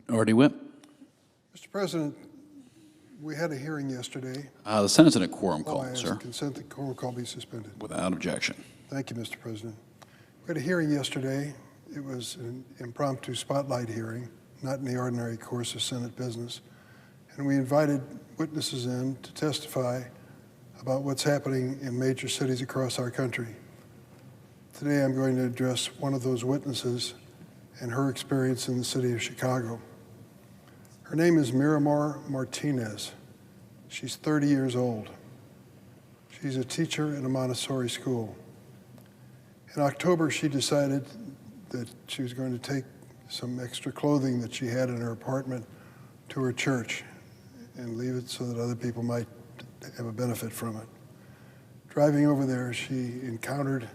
Minority Whip. Mr. President, we had a hearing yesterday. The Senate's in a quorum call, I ask sir. consent that quorum call be suspended. Without objection. Thank you, Mr. President. We had a hearing yesterday. It was an impromptu spotlight hearing, not in the ordinary course of Senate business. And we invited witnesses in to testify about what's happening in major cities across our country. Today I'm going to address one of those witnesses and her experience in the city of Chicago. Her name is Miramar Martinez. She's 30 years old. She's a teacher in a Montessori school. In October, she decided that she was going to take some extra clothing that she had in her apartment to her church and leave it so that other people might have a benefit from it. Driving over there, she encountered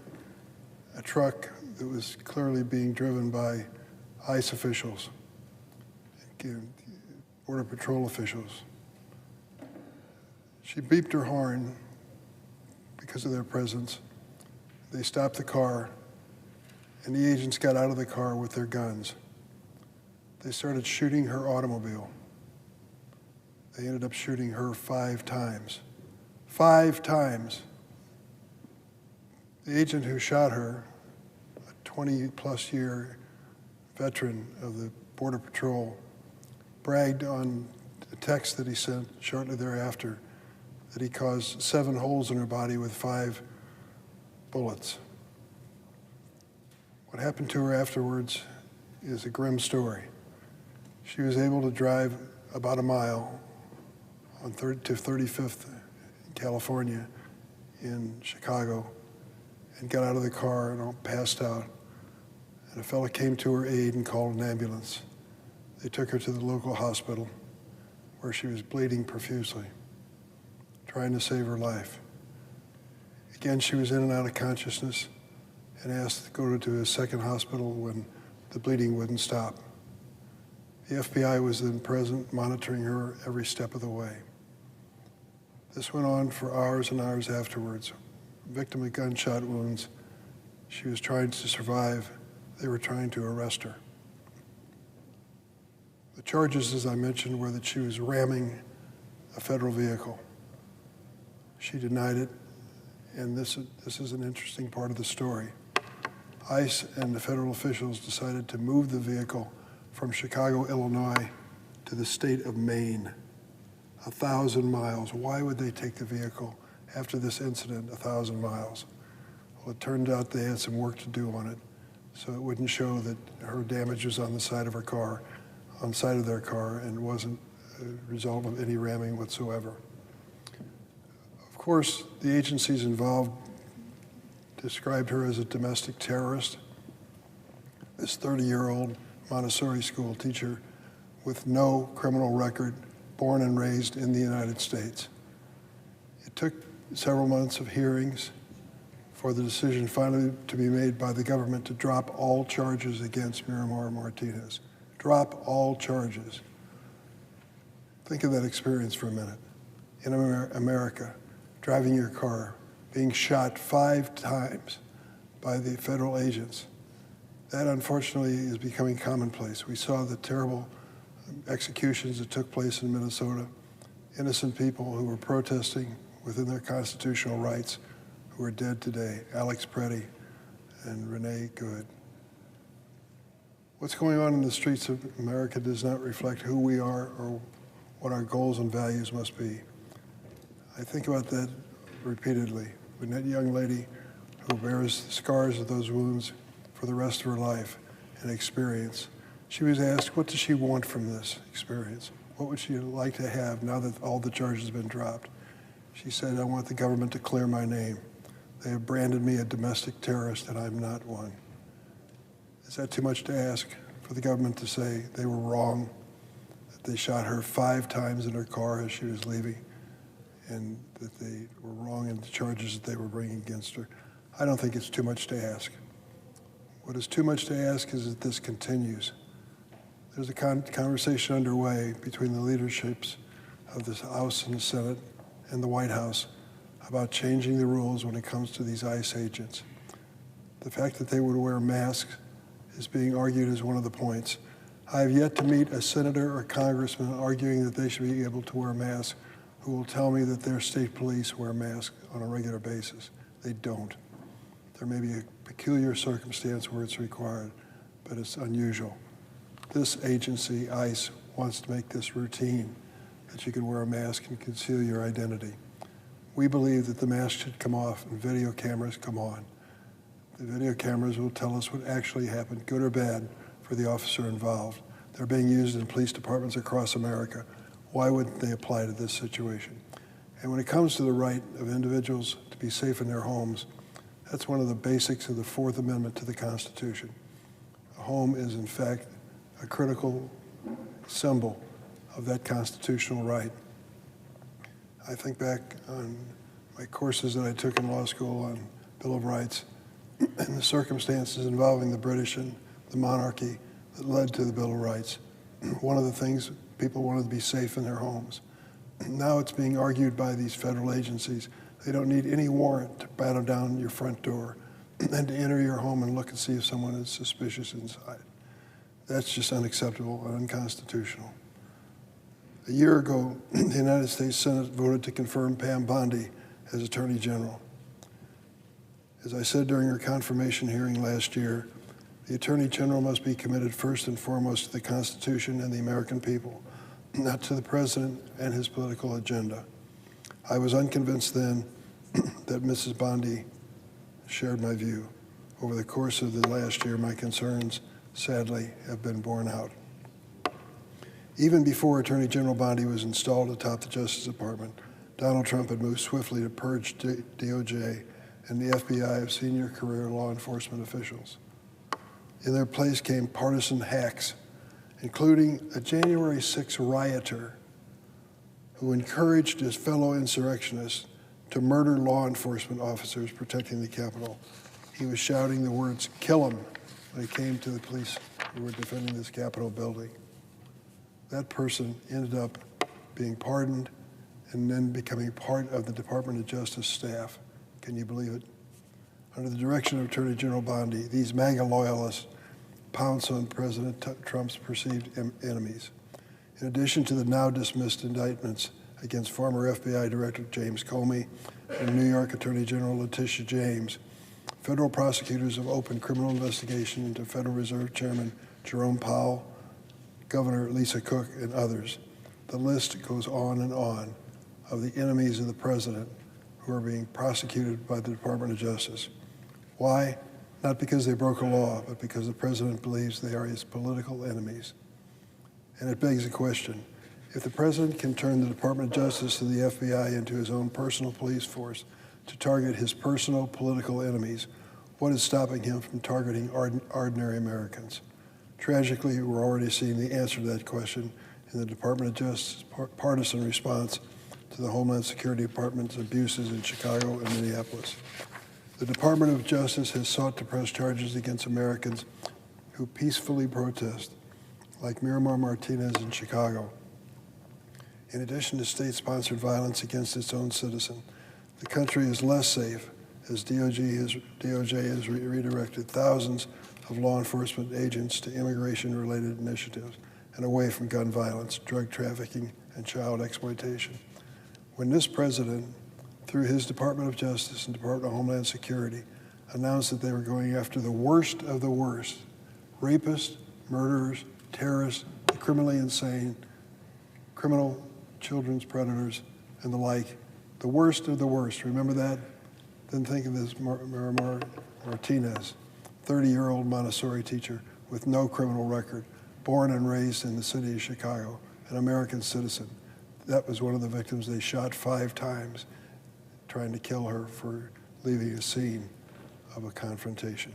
a truck that was clearly being driven by ICE officials, Border Patrol officials. She beeped her horn because of their presence. They stopped the car, and the agents got out of the car with their guns. They started shooting her automobile. They ended up shooting her 5 times. 5 times. The agent who shot her, a 20-plus year veteran of the Border Patrol, bragged on a text that he sent shortly thereafter that he caused 7 holes in her body with 5 bullets. What happened to her afterwards is a grim story. She was able to drive about a mile on to 35th in California in Chicago and got out of the car and passed out. And a fellow came to her aid and called an ambulance. They took her to the local hospital where she was bleeding profusely, trying to save her life. Again, she was in and out of consciousness and asked to go to a second hospital when the bleeding wouldn't stop. The FBI was then present, monitoring her every step of the way. This went on for hours and hours afterwards. Victim of gunshot wounds. She was trying to survive. They were trying to arrest her. The charges, as I mentioned, were that she was ramming a federal vehicle. She denied it, and this is an interesting part of the story. ICE and the federal officials decided to move the vehicle from Chicago, Illinois, to the state of Maine, 1,000 miles. Why would they take the vehicle after this incident 1,000 miles? Well, it turned out they had some work to do on it, so it wouldn't show that her damage was on the side of her car, on the side of their car, and wasn't a result of any ramming whatsoever. Of course, the agencies involved described her as a domestic terrorist. This 30-year-old Montessori school teacher with no criminal record, born and raised in the United States. It took several months of hearings for the decision finally to be made by the government to drop all charges against Miramar Martinez. Drop all charges. Think of that experience for a minute. In America, driving your car, being shot 5 times by the federal agents. That, unfortunately, is becoming commonplace. We saw the terrible executions that took place in Minnesota, innocent people who were protesting within their constitutional rights who are dead today, Alex Preddy and Renee Good. What's going on in the streets of America does not reflect who we are or what our goals and values must be. I think about that repeatedly. When that young lady who bears the scars of those wounds for the rest of her life and experience, she was asked, what does she want from this experience? What would she like to have now that all the charges have been dropped? She said, I want the government to clear my name. They have branded me a domestic terrorist, and I'm not one. Is that too much to ask for the government to say they were wrong, that they shot her 5 times in her car as she was leaving, and that they were wrong in the charges that they were bringing against her? I don't think it's too much to ask. What is too much to ask is that this continues. There's a conversation underway between the leaderships of the House and the Senate and the White House about changing the rules when it comes to these ICE agents. The fact that they would wear masks is being argued as one of the points. I have yet to meet a senator or congressman arguing that they should be able to wear a mask who will tell me that their state police wear masks on a regular basis. They don't. There may be a peculiar circumstance where it's required, but it's unusual. This agency, ICE, wants to make this routine, that you can wear a mask and conceal your identity. We believe that the mask should come off and video cameras come on. The video cameras will tell us what actually happened, good or bad, for the officer involved. They're being used in police departments across America. Why wouldn't they apply to this situation? And when it comes to the right of individuals to be safe in their homes, that's one of the basics of the Fourth Amendment to the Constitution. A home is, in fact, a critical symbol of that constitutional right. I think back on my courses that I took in law school on Bill of Rights and the circumstances involving the British and the monarchy that led to the Bill of Rights. One of the things, people wanted to be safe in their homes. Now it's being argued by these federal agencies. They don't need any warrant to batter down your front door and to enter your home and look and see if someone is suspicious inside. That's just unacceptable and unconstitutional. A year ago, the United States Senate voted to confirm Pam Bondi as Attorney General. As I said during her confirmation hearing last year, the Attorney General must be committed first and foremost to the Constitution and the American people, not to the President and his political agenda. I was unconvinced then that Mrs. Bondi shared my view. Over the course of the last year, my concerns, sadly, have been borne out. Even before Attorney General Bondi was installed atop the Justice Department, Donald Trump had moved swiftly to purge DOJ and the FBI of senior career law enforcement officials. In their place came partisan hacks, including a January 6 rioter who encouraged his fellow insurrectionists to murder law enforcement officers protecting the Capitol. He was shouting the words, "Kill him," when he came to the police who were defending this Capitol building. That person ended up being pardoned and then becoming part of the Department of Justice staff. Can you believe it? Under the direction of Attorney General Bondi, these MAGA loyalists pounce on President Trump's perceived enemies. In addition to the now dismissed indictments against former FBI Director James Comey and New York Attorney General Letitia James, federal prosecutors have opened criminal investigation into Federal Reserve Chairman Jerome Powell, Governor Lisa Cook, and others. The list goes on and on of the enemies of the president who are being prosecuted by the Department of Justice. Why? Not because they broke a law, but because the president believes they are his political enemies. And it begs the question, if the president can turn the Department of Justice and the FBI into his own personal police force to target his personal political enemies, what is stopping him from targeting ordinary Americans? Tragically, we're already seeing the answer to that question in the Department of Justice's partisan response to the Homeland Security Department's abuses in Chicago and Minneapolis. The Department of Justice has sought to press charges against Americans who peacefully protest, like Miramar Martinez in Chicago. In addition to state-sponsored violence against its own citizen, the country is less safe as DOJ has redirected thousands of law enforcement agents to immigration-related initiatives and away from gun violence, drug trafficking, and child exploitation. When this president, through his Department of Justice and Department of Homeland Security, announced that they were going after the worst of the worst, rapists, murderers, terrorists, the criminally insane, criminal children's predators, and the like, the worst of the worst, remember that? Then think of this Miramar Martinez, 30-year-old Montessori teacher with no criminal record, born and raised in the city of Chicago, an American citizen. That was one of the victims they shot 5 times, trying to kill her for leaving a scene of a confrontation.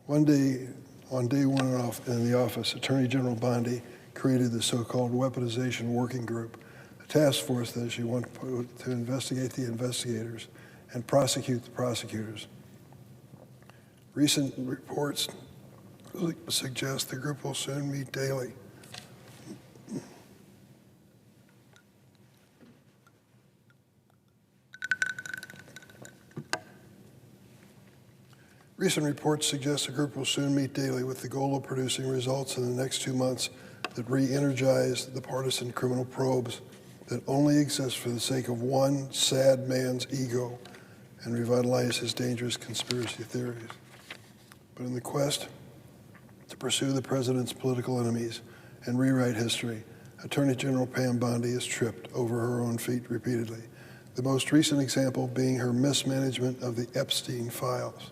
One day, on day one in the office, Attorney General Bondi created the so-called weaponization working group, a task force that she wanted to investigate the investigators and prosecute the prosecutors. Recent reports suggest the group will soon meet daily. Recent reports suggest the group will soon meet daily with the goal of producing results in the next 2 months that re-energize the partisan criminal probes that only exist for the sake of one sad man's ego and revitalize his dangerous conspiracy theories. But in the quest to pursue the president's political enemies and rewrite history, Attorney General Pam Bondi has tripped over her own feet repeatedly, the most recent example being her mismanagement of the Epstein files.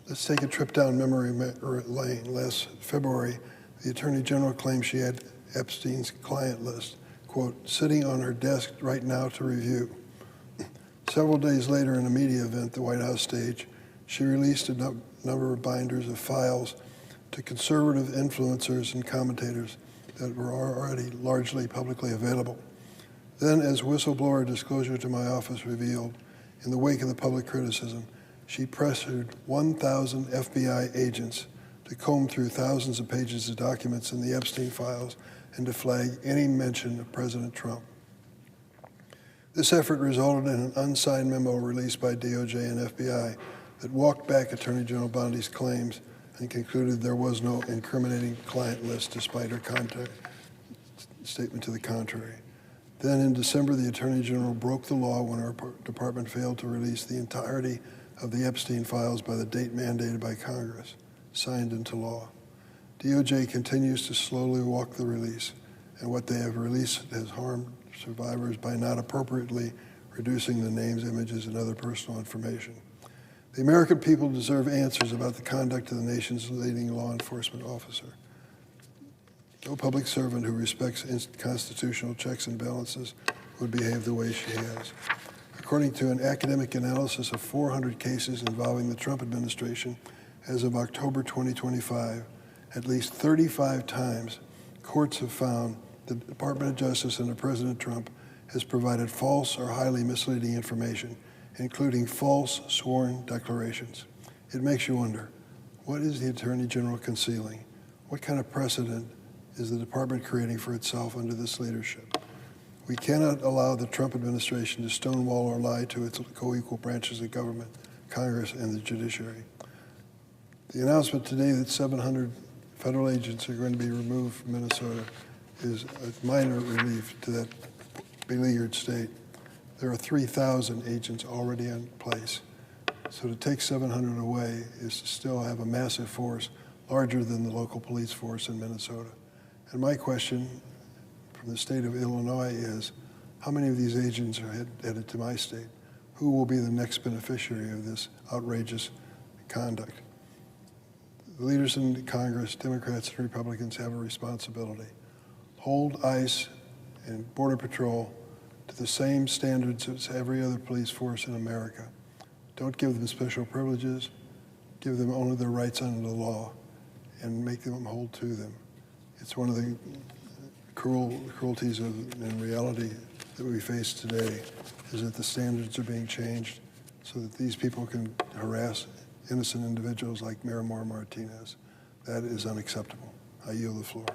Let's take a trip down memory lane. Last February, the Attorney General claimed she had Epstein's client list, quote, sitting on her desk right now to review. Several days later, in a media event the White House staged, she released a number of binders of files to conservative influencers and commentators that were already largely publicly available. Then, as whistleblower disclosure to my office revealed, in the wake of the public criticism, she pressured 1,000 FBI agents to comb through thousands of pages of documents in the Epstein files and to flag any mention of President Trump. This effort resulted in an unsigned memo released by DOJ and FBI that walked back Attorney General Bondi's claims and concluded there was no incriminating client list despite her statement to the contrary. Then in December, the Attorney General broke the law when her department failed to release the entirety of the Epstein files by the date mandated by Congress, signed into law. DOJ continues to slowly walk the release, and what they have released has harmed survivors by not appropriately reducing the names, images, and other personal information. The American people deserve answers about the conduct of the nation's leading law enforcement officer. No public servant who respects constitutional checks and balances would behave the way she has. According to an academic analysis of 400 cases involving the Trump administration, as of October 2025, at least 35 times, courts have found the Department of Justice under President Trump has provided false or highly misleading information, including false sworn declarations. It makes you wonder, what is the Attorney General concealing? What kind of precedent is the department creating for itself under this leadership? We cannot allow the Trump administration to stonewall or lie to its co-equal branches of government, Congress, and the judiciary. The announcement today that 700 federal agents are going to be removed from Minnesota is a minor relief to that beleaguered state. There are 3,000 agents already in place. So to take 700 away is to still have a massive force, larger than the local police force in Minnesota. And my question from the state of Illinois is, how many of these agents are headed to my state? Who will be the next beneficiary of this outrageous conduct? The leaders in Congress, Democrats and Republicans, have a responsibility. Hold ICE and Border Patrol to the same standards as every other police force in America. Don't give them special privileges. Give them only their rights under the law and make them hold to them. It's one of the cruelties in reality that we face today, is that the standards are being changed so that these people can harass innocent individuals like Miramar Martinez. That is unacceptable. I yield the floor.